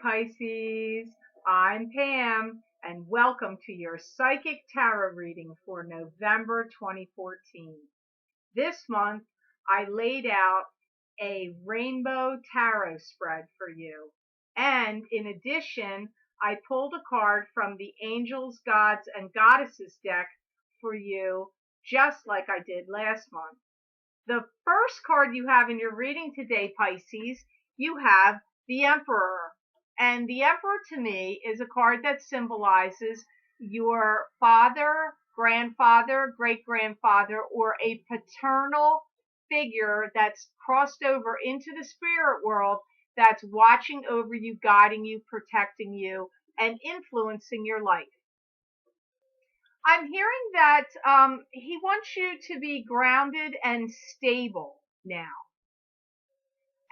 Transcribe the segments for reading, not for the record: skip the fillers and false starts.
Pisces. I'm Pam, and welcome to your Psychic Tarot reading for November 2014. This month, I laid out a rainbow tarot spread for you. And in addition, I pulled a card from the Angels, Gods, and Goddesses deck for you, just like I did last month. The first card you have in your reading today, Pisces, you have the Emperor. And the Emperor to me is a card that symbolizes your father, grandfather, great-grandfather, or a paternal figure that's crossed over into the spirit world that's watching over you, guiding you, protecting you, and influencing your life. I'm hearing that he wants you to be grounded and stable now.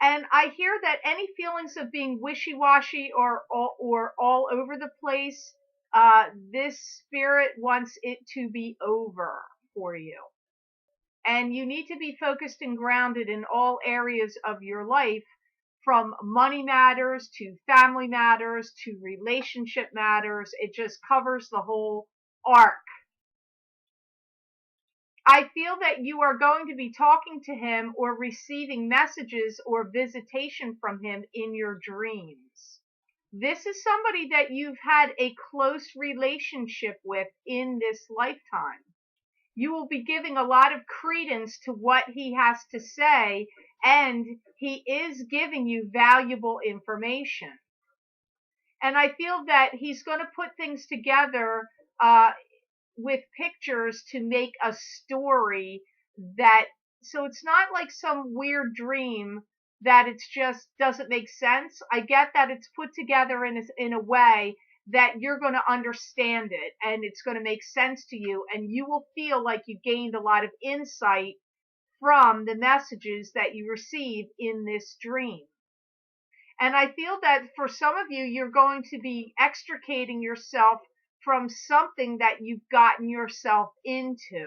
And I hear that any feelings of being wishy-washy or all over the place, this spirit wants it to be over for you. And you need to be focused and grounded in all areas of your life, from money matters to family matters to relationship matters. It just covers the whole arc. I feel that you are going to be talking to him or receiving messages or visitation from him in your dreams. This is somebody that you've had a close relationship with in this lifetime. You will be giving a lot of credence to what he has to say, and he is giving you valuable information. And I feel that he's going to put things together with pictures to make a story so it's not like some weird dream that it's just doesn't make sense. I get that it's put together in a way that you're going to understand it and it's going to make sense to you, and you will feel like you gained a lot of insight from the messages that you receive in this dream. And I feel that for some of you, you're going to be extricating yourself from something that you've gotten yourself into.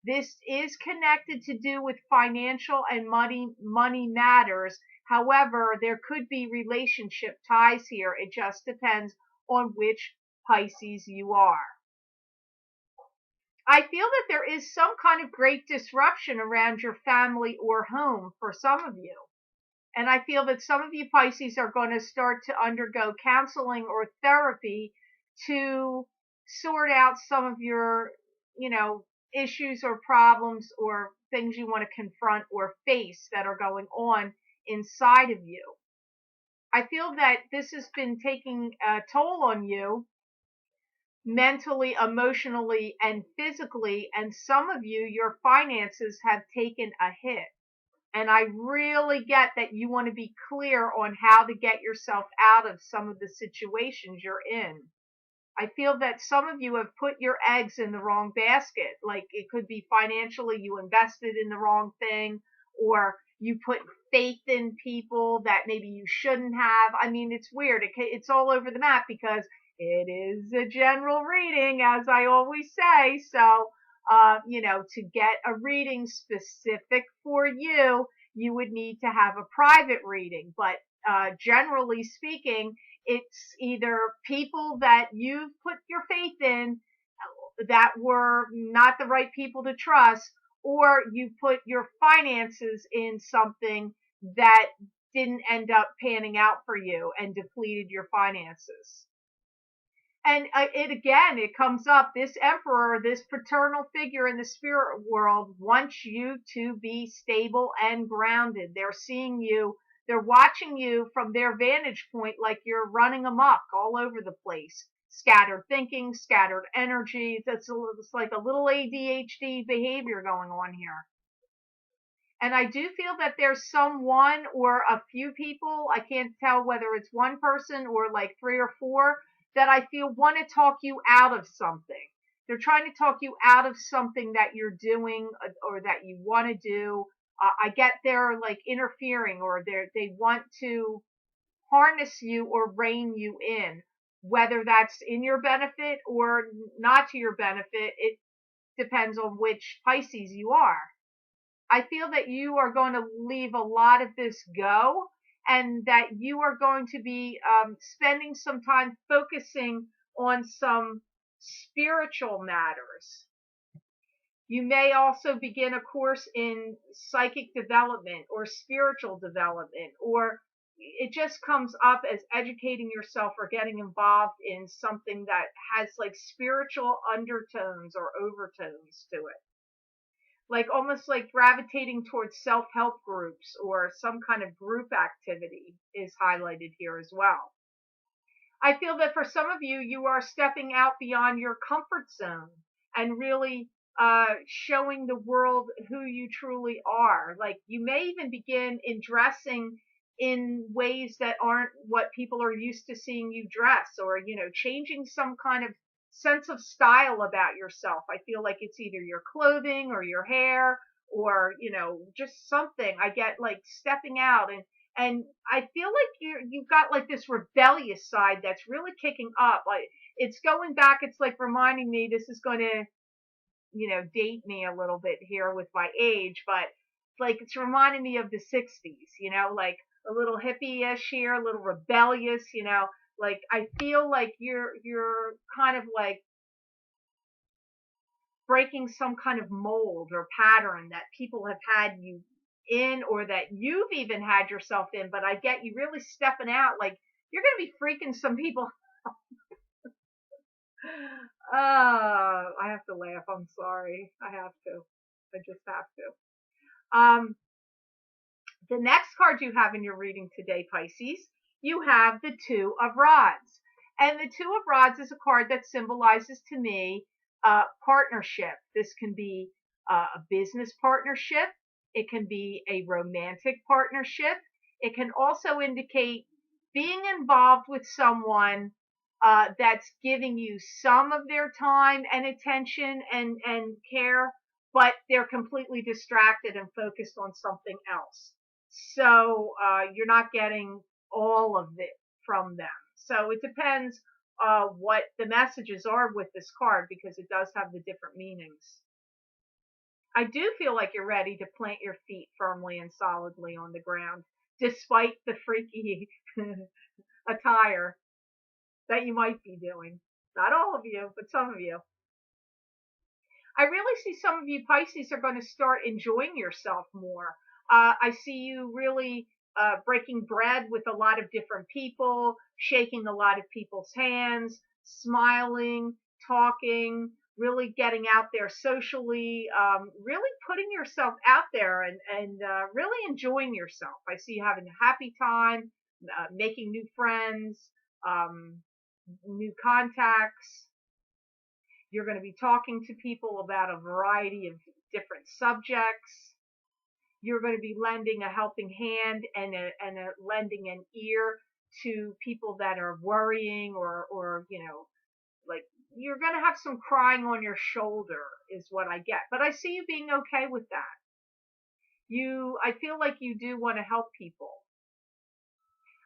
This is connected to do with financial and money matters. However, there could be relationship ties here. It just depends on which Pisces you are. I feel that there is some kind of great disruption around your family or home for some of you. And I feel that some of you Pisces are going to start to undergo counseling or therapy to sort out some of your, issues or problems or things you want to confront or face that are going on inside of you. I feel that this has been taking a toll on you mentally, emotionally, and physically, and some of you, your finances have taken a hit. And I really get that you want to be clear on how to get yourself out of some of the situations you're in. I feel that some of you have put your eggs in the wrong basket. Like it could be financially, you invested in the wrong thing, or you put faith in people that maybe you shouldn't have. I mean, it's weird. It's all over the map because it is a general reading, as I always say. So, to get a reading specific for you, you would need to have a private reading. But generally speaking, it's either people that you've put your faith in that were not the right people to trust, or you put your finances in something that didn't end up panning out for you and depleted your finances. And it comes up, this emperor, this paternal figure in the spirit world wants you to be stable and grounded. They're seeing you, they're watching you from their vantage point like you're running amok all over the place. Scattered thinking, scattered energy. It's like a little ADHD behavior going on here. And I do feel that there's someone or a few people, I can't tell whether it's one person or like 3 or 4, that I feel want to talk you out of something. They're trying to talk you out of something that you're doing or that you want to do. I get they're like interfering, or they want to harness you or rein you in. Whether that's in your benefit or not to your benefit, it depends on which Pisces you are. I feel that you are going to leave a lot of this go, and that you are going to be spending some time focusing on some spiritual matters. You may also begin a course in psychic development or spiritual development, or it just comes up as educating yourself or getting involved in something that has like spiritual undertones or overtones to it. Like almost like gravitating towards self-help groups or some kind of group activity is highlighted here as well. I feel that for some of you, you are stepping out beyond your comfort zone and really showing the world who you truly are. Like you may even begin in dressing in ways that aren't what people are used to seeing you dress, or, changing some kind of sense of style about yourself. I feel like it's either your clothing or your hair or, just something. I get like stepping out, and I feel like you've got like this rebellious side that's really kicking up. Like it's going back. It's like reminding me, this is going to, date me a little bit here with my age, but like it's reminding me of the 60s, like a little hippie-ish here, a little rebellious, like I feel like you're kind of like breaking some kind of mold or pattern that people have had you in, or that you've even had yourself in, but I get you really stepping out. Like you're going to be freaking some people. I have to laugh. I'm sorry. I have to. I just have to. The next card you have in your reading today, Pisces, you have the Two of Rods. And the Two of Rods is a card that symbolizes to me partnership. This can be a business partnership. It can be a romantic partnership. It can also indicate being involved with someone that's giving you some of their time and attention and care, but they're completely distracted and focused on something else. So you're not getting all of it from them. So it depends what the messages are with this card, because it does have the different meanings. I do feel like you're ready to plant your feet firmly and solidly on the ground, despite the freaky attire that you might be doing. Not all of you, but some of you. I really see some of you Pisces are going to start enjoying yourself more. I see you really breaking bread with a lot of different people, shaking a lot of people's hands, smiling, talking, really getting out there socially, really putting yourself out there and really enjoying yourself. I see you having a happy time, making new friends, new contacts. You're going to be talking to people about a variety of different subjects. You're going to be lending a helping hand and lending an ear to people that are worrying, or like you're going to have some crying on your shoulder is what I get. But I see you being okay with that. I feel like you do want to help people.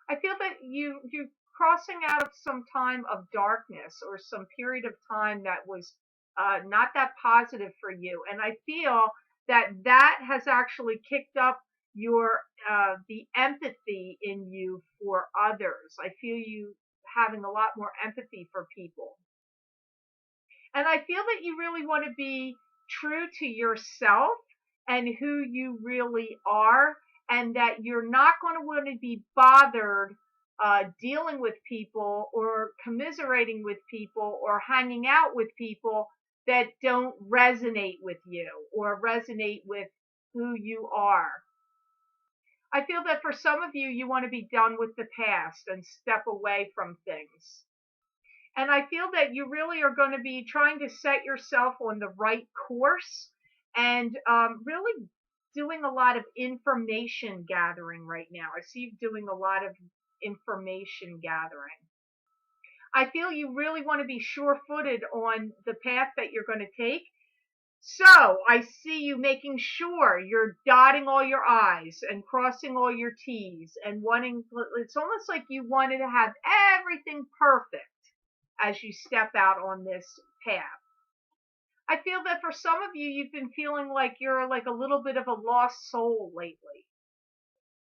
I feel that you're crossing out of some time of darkness or some period of time that was not that positive for you, and I feel that has actually kicked up your the empathy in you for others. I feel you having a lot more empathy for people, and I feel that you really want to be true to yourself and who you really are, and that you're not going to want to be bothered dealing with people or commiserating with people or hanging out with people that don't resonate with you or resonate with who you are. I feel that for some of you, you want to be done with the past and step away from things. And I feel that you really are going to be trying to set yourself on the right course and really doing a lot of information gathering right now. I see you doing a lot of information gathering. I feel you really want to be sure-footed on the path that you're going to take. So I see you making sure you're dotting all your I's and crossing all your T's and wanting, it's almost like you wanted to have everything perfect as you step out on this path. I feel that for some of you, you've been feeling like you're like a little bit of a lost soul lately.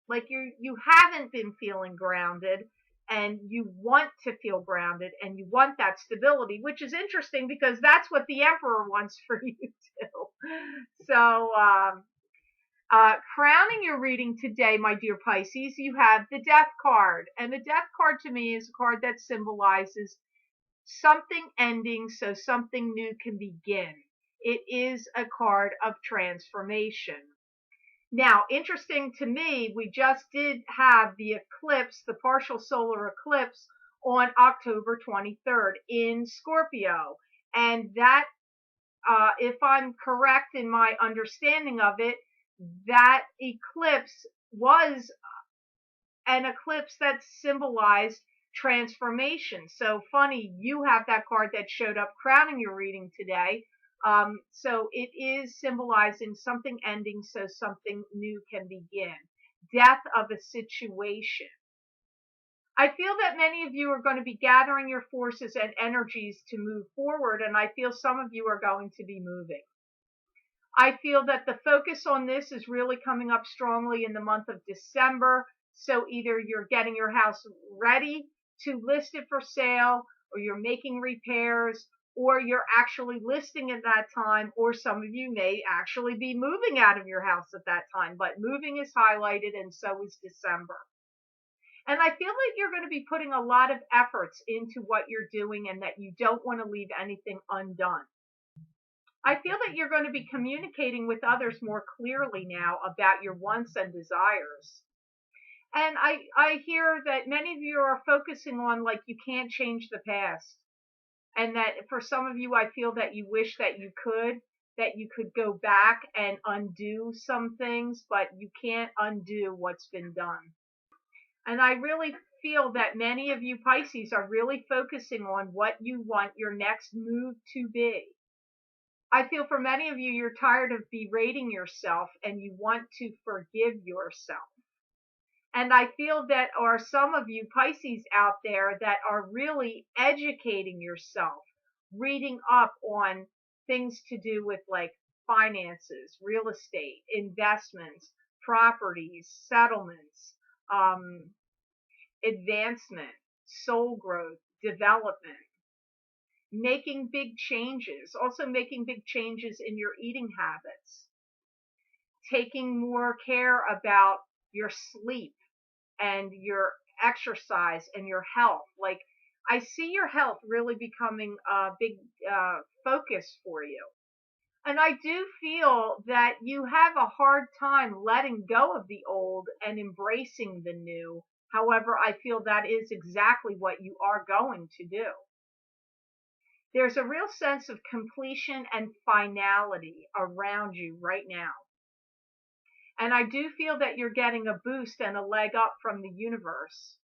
Like you haven't been feeling grounded, and you want to feel grounded, and you want that stability, which is interesting because that's what the Emperor wants for you too. So, crowning your reading today, my dear Pisces, you have the Death card. And the Death card to me is a card that symbolizes something ending so something new can begin. It is a card of transformation. Now, interesting to me, we just did have the eclipse, the partial solar eclipse on October 23rd in Scorpio. And that, if I'm correct in my understanding of it, that eclipse was an eclipse that symbolized transformation. So funny, you have that card that showed up crowning your reading today. So it is symbolizing something ending so something new can begin. Death of a situation. I feel that many of you are going to be gathering your forces and energies to move forward, and I feel some of you are going to be moving. I feel that the focus on this is really coming up strongly in the month of December. So either you're getting your house ready to list it for sale, or you're making repairs, or you're actually listing at that time, or some of you may actually be moving out of your house at that time. But moving is highlighted, and so is December. And I feel like you're going to be putting a lot of efforts into what you're doing, and that you don't want to leave anything undone. I feel that you're going to be communicating with others more clearly now about your wants and desires. And I hear that many of you are focusing on, like, you can't change the past. And that for some of you, I feel that you wish that you could go back and undo some things, but you can't undo what's been done. And I really feel that many of you Pisces are really focusing on what you want your next move to be. I feel for many of you, you're tired of berating yourself and you want to forgive yourself. And I feel that are some of you Pisces out there that are really educating yourself, reading up on things to do with, like, finances, real estate, investments, properties, settlements, advancement, soul growth, development. Making big changes, also making big changes in your eating habits, taking more care about your sleep and your exercise and your health. Like, I see your health really becoming a big focus for you. And I do feel that you have a hard time letting go of the old and embracing the new. However, I feel that is exactly what you are going to do. There's a real sense of completion and finality around you right now. And I do feel that you're getting a boost and a leg up from the universe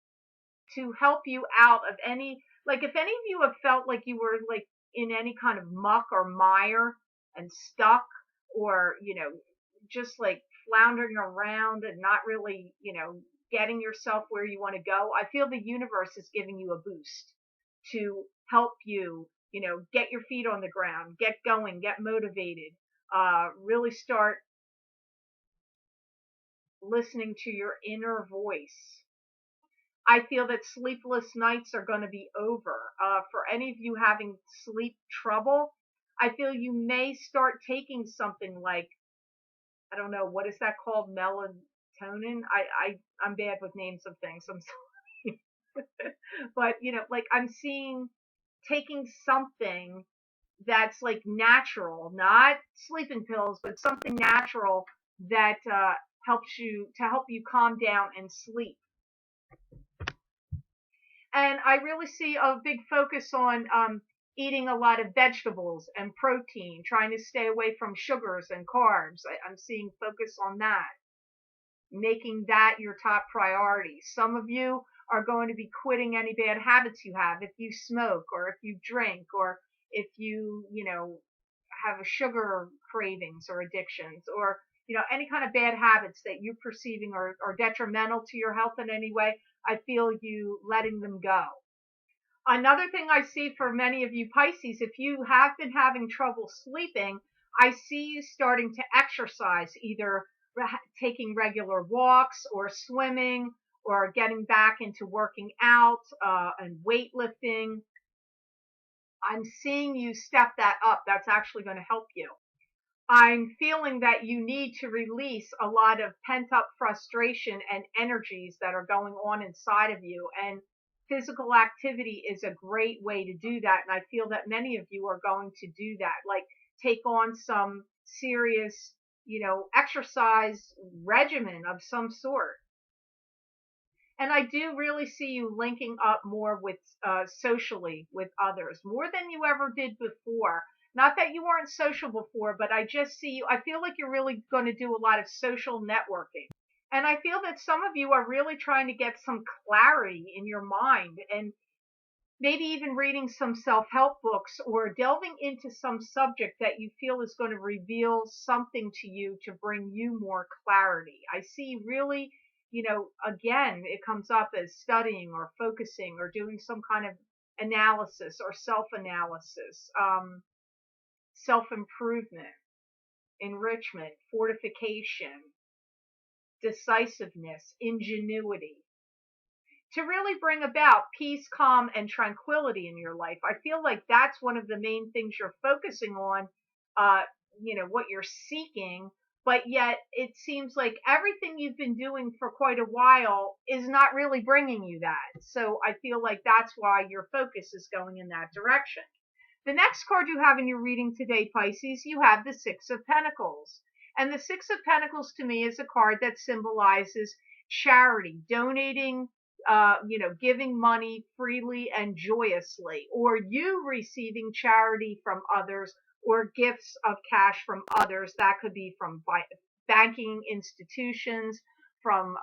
to help you out of any, like, if any of you have felt like you were, like, in any kind of muck or mire and stuck, or, just like floundering around and not really, getting yourself where you want to go, I feel the universe is giving you a boost to help you, get your feet on the ground, get going, get motivated, really start listening to your inner voice. I feel that sleepless nights are going to be over. For any of you having sleep trouble, I feel you may start taking something like, I don't know, what is that called? Melatonin? I'm bad with names of things. I'm sorry. But, like, I'm seeing taking something that's, like, natural, not sleeping pills, but something natural that helps you calm down and sleep. And I really see a big focus on eating a lot of vegetables and protein, trying to stay away from sugars and carbs. I'm seeing focus on that, making that your top priority. Some of you are going to be quitting any bad habits you have. If you smoke, or if you drink, or if you, have a sugar cravings or addictions, or, any kind of bad habits that you're perceiving are detrimental to your health in any way, I feel you letting them go. Another thing I see for many of you Pisces, if you have been having trouble sleeping, I see you starting to exercise either taking regular walks or swimming or getting back into working out and weightlifting. I'm seeing you step that up. That's actually going to help you. I'm feeling that you need to release a lot of pent up frustration and energies that are going on inside of you. And physical activity is a great way to do that. And I feel that many of you are going to do that, like take on some serious, exercise regimen of some sort. And I do really see you linking up more with socially with others, more than you ever did before. Not that you weren't social before, but I just see you. I feel like you're really going to do a lot of social networking. And I feel that some of you are really trying to get some clarity in your mind and maybe even reading some self-help books or delving into some subject that you feel is going to reveal something to you to bring you more clarity. I see really, again, it comes up as studying or focusing or doing some kind of analysis or self-analysis, self-improvement, enrichment, fortification, decisiveness, ingenuity, to really bring about peace, calm, and tranquility in your life. I feel like that's one of the main things you're focusing on, what you're seeking, but yet it seems like everything you've been doing for quite a while is not really bringing you that. So I feel like that's why your focus is going in that direction. The next card you have in your reading today, Pisces, you have the Six of Pentacles. And the Six of Pentacles to me is a card that symbolizes charity, donating, giving money freely and joyously, or you receiving charity from others or gifts of cash from others. That could be from banking institutions, from,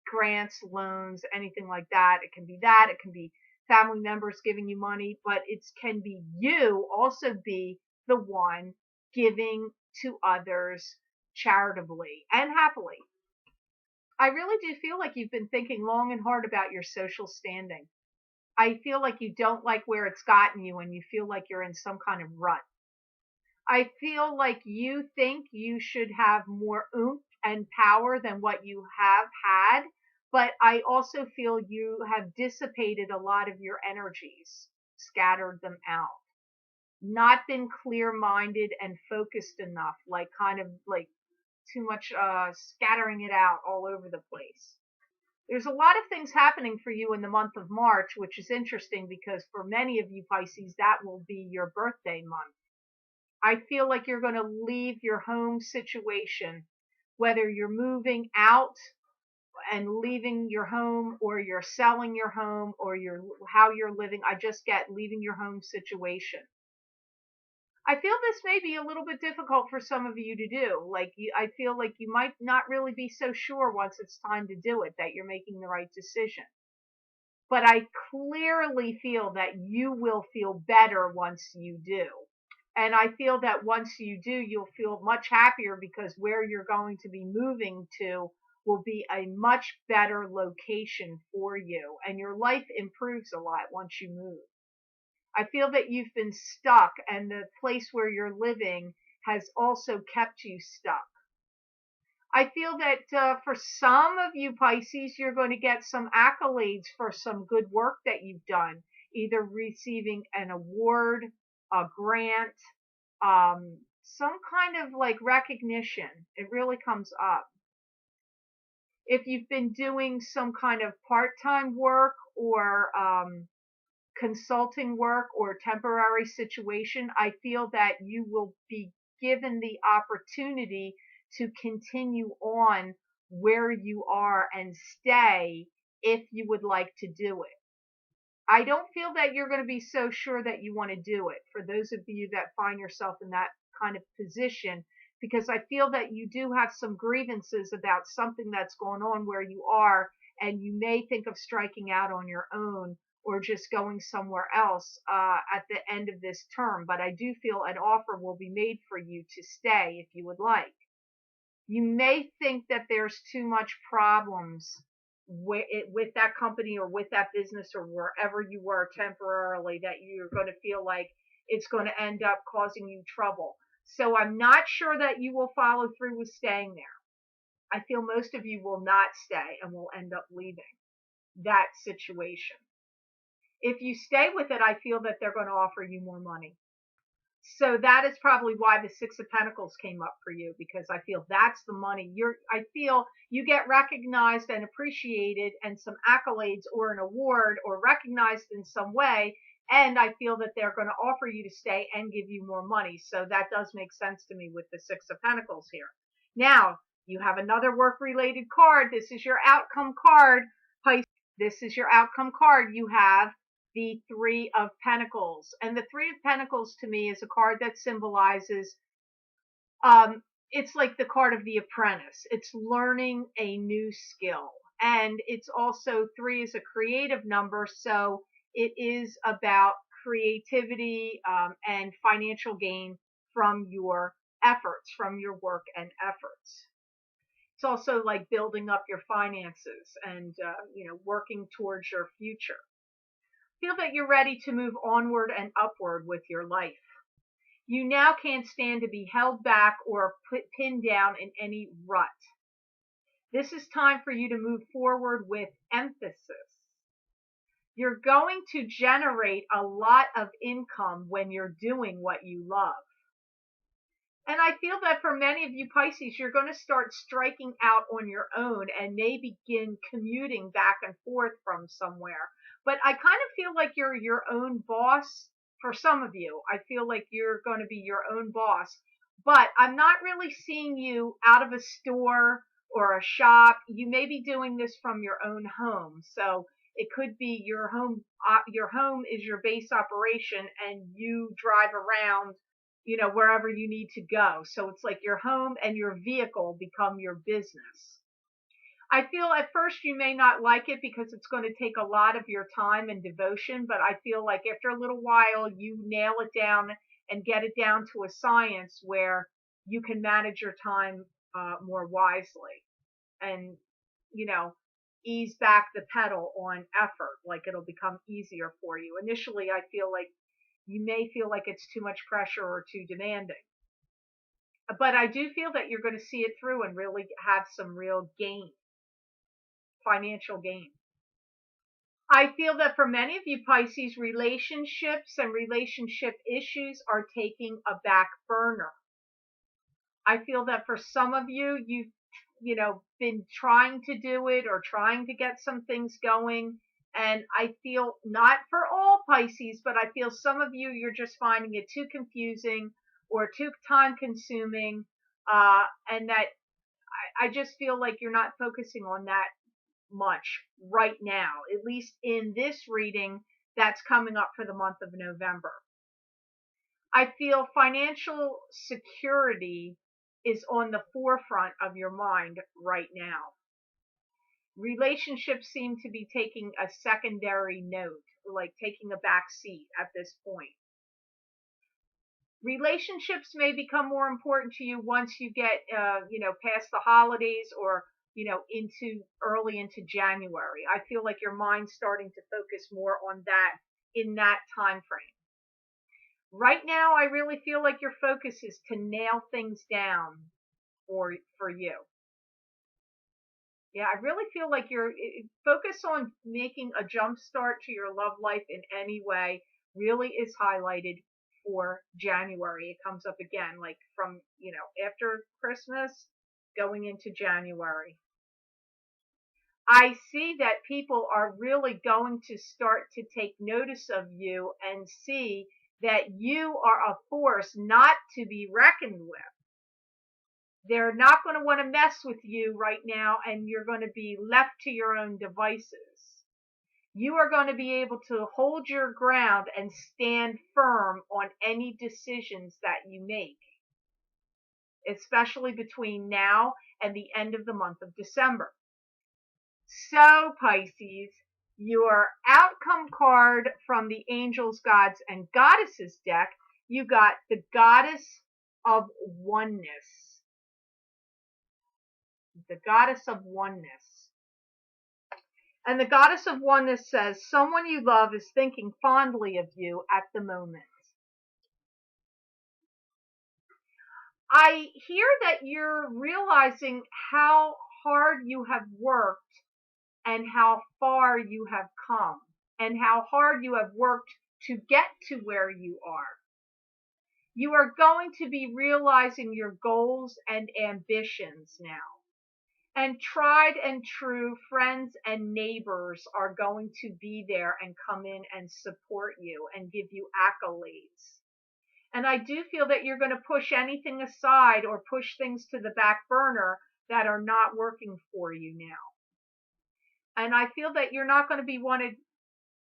grants, loans, anything like that. It can be that. It can be family members giving you money, but it can be you also be the one giving to others charitably and happily. I really do feel like you've been thinking long and hard about your social standing. I feel like you don't like where it's gotten you and you feel like you're in some kind of rut. I feel like you think you should have more oomph and power than what you have had, but I also feel you have dissipated a lot of your energies, scattered them out, not been clear-minded and focused enough, like kind of like too much scattering it out all over the place. There's a lot of things happening for you in the month of March, which is interesting because for many of you Pisces, that will be your birthday month. I feel like you're going to leave your home situation, whether you're moving out and leaving your home or you're selling your home or how you're living. I just get leaving your home situation. I feel this may be a little bit difficult for some of you to do. I feel like you might not really be so sure once it's time to do it that you're making the right decision. But I clearly feel that you will feel better once you do. And I feel that once you do, you'll feel much happier because where you're going to be moving to will be a much better location for you. And your life improves a lot once you move. I feel that you've been stuck and the place where you're living has also kept you stuck. I feel that for some of you Pisces, you're going to get some accolades for some good work that you've done, either receiving an award, a grant, some kind of like recognition. It really comes up. If you've been doing some kind of part-time work or consulting work or temporary situation, I feel that you will be given the opportunity to continue on where you are and stay if you would like to do it. I don't feel that you're going to be so sure that you want to do it for those of you that find yourself in that kind of position, because I feel that you do have some grievances about something that's going on where you are, and you may think of striking out on your own or just going somewhere else at the end of this term. But I do feel an offer will be made for you to stay if you would like. You may think that there's too much problems with that company or with that business or wherever you were temporarily, that you're going to feel like it's going to end up causing you trouble. So I'm not sure that you will follow through with staying there. I feel most of you will not stay and will end up leaving that situation. If you stay with it, I feel that they're going to offer you more money. So that is probably why the Six of Pentacles came up for you, because I feel that's the money. I feel you get recognized and appreciated and some accolades or an award or recognized in some way. And I feel that they're going to offer you to stay and give you more money. So that does make sense to me with the Six of Pentacles here. Now, you have another work-related card. This is your outcome card, Pisces. This is your outcome card. You have the Three of Pentacles. And the Three of Pentacles to me is a card that symbolizes, it's like the card of the apprentice. It's learning a new skill. And it's also, three is a creative number, so it is about creativity and financial gain from your efforts, from your work and efforts. It's also like building up your finances and, working towards your future. Feel that you're ready to move onward and upward with your life. You now can't stand to be held back or pinned down in any rut. This is time for you to move forward with emphasis. You're going to generate a lot of income when you're doing what you love. And I feel that for many of you Pisces, you're going to start striking out on your own and may begin commuting back and forth from somewhere. But I kind of feel like you're your own boss for some of you. I feel like you're going to be your own boss. But I'm not really seeing you out of a store or a shop. You may be doing this from your own home. So it could be your home. Your home is your base operation and you drive around, wherever you need to go. So it's like your home and your vehicle become your business. I feel at first you may not like it because it's going to take a lot of your time and devotion, but I feel like after a little while you nail it down and get it down to a science where you can manage your time more wisely and, ease back the pedal on effort. Like it'll become easier for you. Initially, I feel like you may feel like it's too much pressure or too demanding. But I do feel that you're going to see it through and really have some real gain, financial gain. I feel that for many of you Pisces, relationships and relationship issues are taking a back burner. I feel that for some of you, you've been trying to do it or trying to get some things going. And I feel not for all Pisces, but I feel some of you, you're just finding it too confusing or too time consuming. And that I just feel like you're not focusing on that much right now, at least in this reading that's coming up for the month of November. I feel financial security is on the forefront of your mind right now. Relationships seem to be taking a secondary note, like taking a back seat at this point. Relationships may become more important to you once you get, past the holidays or, early into January. I feel like your mind's starting to focus more on that in that time frame. Right now, I really feel like your focus is to nail things down for you. Yeah, I really feel like you're focus on making a jump start to your love life in any way really is highlighted for January. It comes up again, like from, after Christmas going into January. I see that people are really going to start to take notice of you and see that you are a force not to be reckoned with. They're not going to want to mess with you right now, and you're going to be left to your own devices. You are going to be able to hold your ground and stand firm on any decisions that you make, especially between now and the end of the month of December. So, Pisces, your outcome card from the Angels, Gods, and Goddesses deck, you got the Goddess of Oneness. The Goddess of Oneness. And the Goddess of Oneness says, someone you love is thinking fondly of you at the moment. I hear that you're realizing how hard you have worked and how far you have come and how hard you have worked to get to where you are. You are going to be realizing your goals and ambitions now. And tried and true friends and neighbors are going to be there and come in and support you and give you accolades. And I do feel that you're going to push anything aside or push things to the back burner that are not working for you now. And I feel that you're not going to want to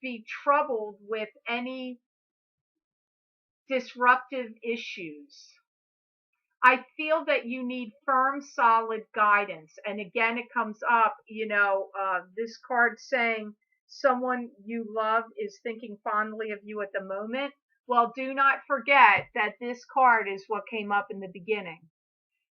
be troubled with any disruptive issues. I feel that you need firm, solid guidance. And again, it comes up, this card saying someone you love is thinking fondly of you at the moment. Well, do not forget that this card is what came up in the beginning.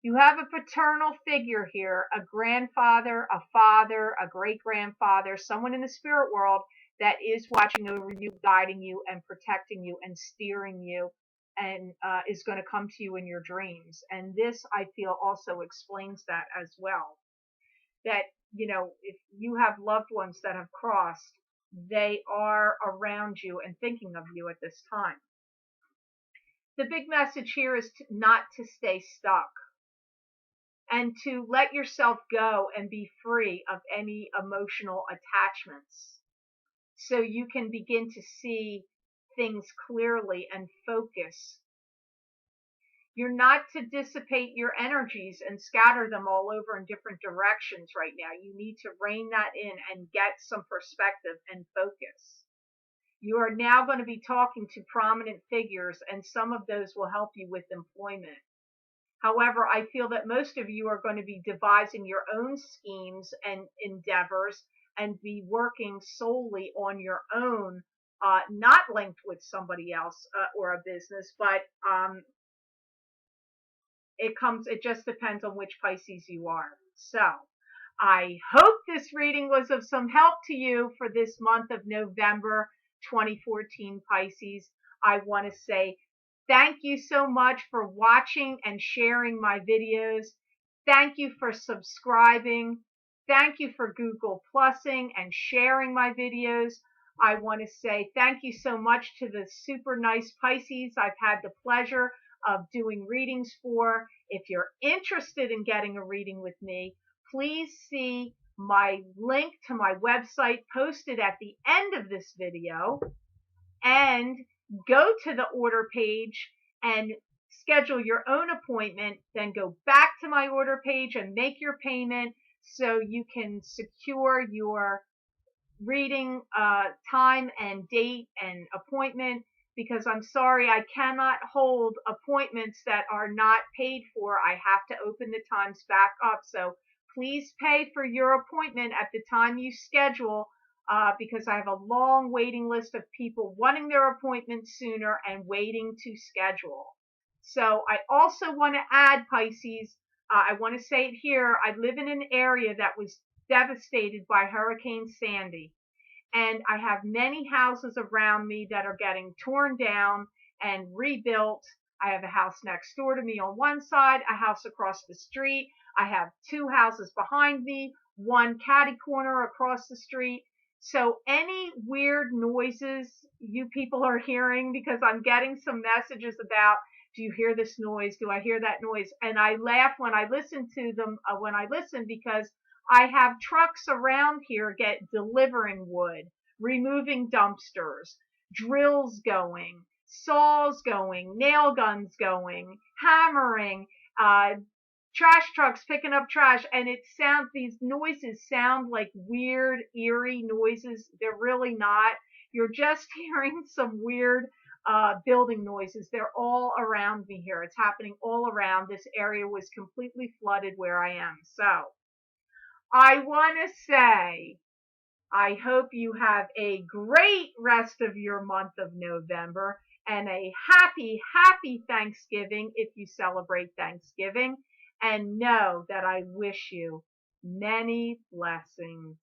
You have a paternal figure here, a grandfather, a father, a great grandfather, someone in the spirit world that is watching over you, guiding you, and protecting you and steering you, and is going to come to you in your dreams. And this, I feel, also explains that as well. That, if you have loved ones that have crossed, they are around you and thinking of you at this time. The big message here is not to stay stuck and to let yourself go and be free of any emotional attachments so you can begin to see things clearly and focus. You're not to dissipate your energies and scatter them all over in different directions right now. You need to rein that in and get some perspective and focus. You are now going to be talking to prominent figures, and some of those will help you with employment. However, I feel that most of you are going to be devising your own schemes and endeavors and be working solely on your own, not linked with somebody else or a business, but it just depends on which Pisces you are. So I hope this reading was of some help to you for this month of November 2014, Pisces. I want to say thank you so much for watching and sharing my videos. Thank you for subscribing. Thank you for Google Plusing and sharing my videos. I want to say thank you so much to the super nice Pisces I've had the pleasure of doing readings for. If you're interested in getting a reading with me, please see my link to my website posted at the end of this video and go to the order page and schedule your own appointment, then go back to my order page and make your payment so you can secure your reading time and date and appointment, because I'm sorry, I cannot hold appointments that are not paid for. I have to open the times back up. So please pay for your appointment at the time you schedule, because I have a long waiting list of people wanting their appointments sooner and waiting to schedule. So I also want to add, Pisces, I want to say it here, I live in an area that was devastated by Hurricane Sandy. And I have many houses around me that are getting torn down and rebuilt. I have a house next door to me on one side, a house across the street. I have two houses behind me, one catty corner across the street. So any weird noises you people are hearing, because I'm getting some messages about, do you hear this noise? Do I hear that noise? And I laugh when I listen to them, because I have trucks around here delivering wood, removing dumpsters, drills going, saws going, nail guns going, hammering, trash trucks picking up trash, and these noises sound like weird, eerie noises. They're really not. You're just hearing some weird building noises. They're all around me here. It's happening all around. This area was completely flooded where I am. So I want to say, I hope you have a great rest of your month of November and a happy, happy Thanksgiving if you celebrate Thanksgiving. And know that I wish you many blessings.